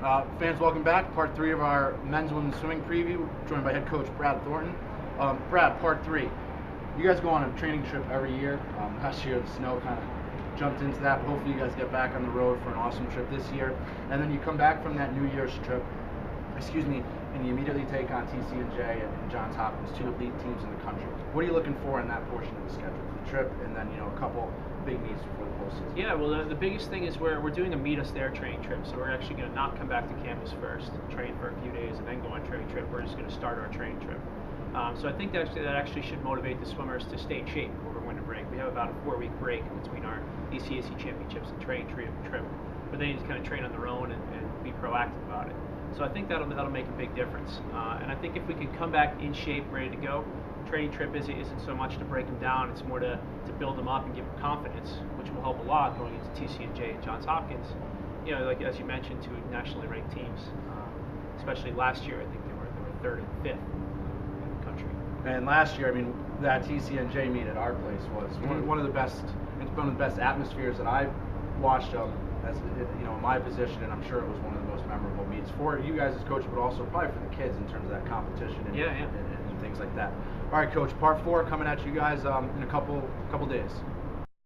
Fans, welcome back. Part 3 of our men's and women's swimming preview, joined by head coach Brad Thornton. Brad, part 3. You guys go on a training trip every year. Last year the snow kind of jumped into that, but hopefully you guys get back on the road for an awesome trip this year. And then you come back from that New Year's trip, and you immediately take on TC&J and Johns Hopkins, two elite teams in the country. What are you looking for in that portion of the schedule? The trip, and then a couple big meets before the postseason. Yeah, well, the biggest thing is we're doing a meet us there training trip. So we're actually going to not come back to campus first, train for a few days, and then go on training trip. We're just going to start our training trip. So I think that actually should motivate the swimmers to stay in shape over winter break. We have about a 4-week break between our ECAC championships and training trip, but they need to kind of train on their own and be proactive about it. So I think that'll make a big difference. And I think if we can come back in shape, ready to go, training trip isn't so much to break them down, it's more to build them up and give them confidence, which will help a lot going into TC&J and Johns Hopkins. Like as you mentioned, two nationally ranked teams. Especially last year, I think they were 3rd and 5th in the country. And last year, that TC&J meet at our place was one of the best. It's one of the best atmospheres that I've watched as in my position, and I'm sure it was one of the most memorable meets for you guys as coach, but also probably for the kids in terms of that competition and things like that. All right, Coach. Part 4 coming at you guys in a couple days.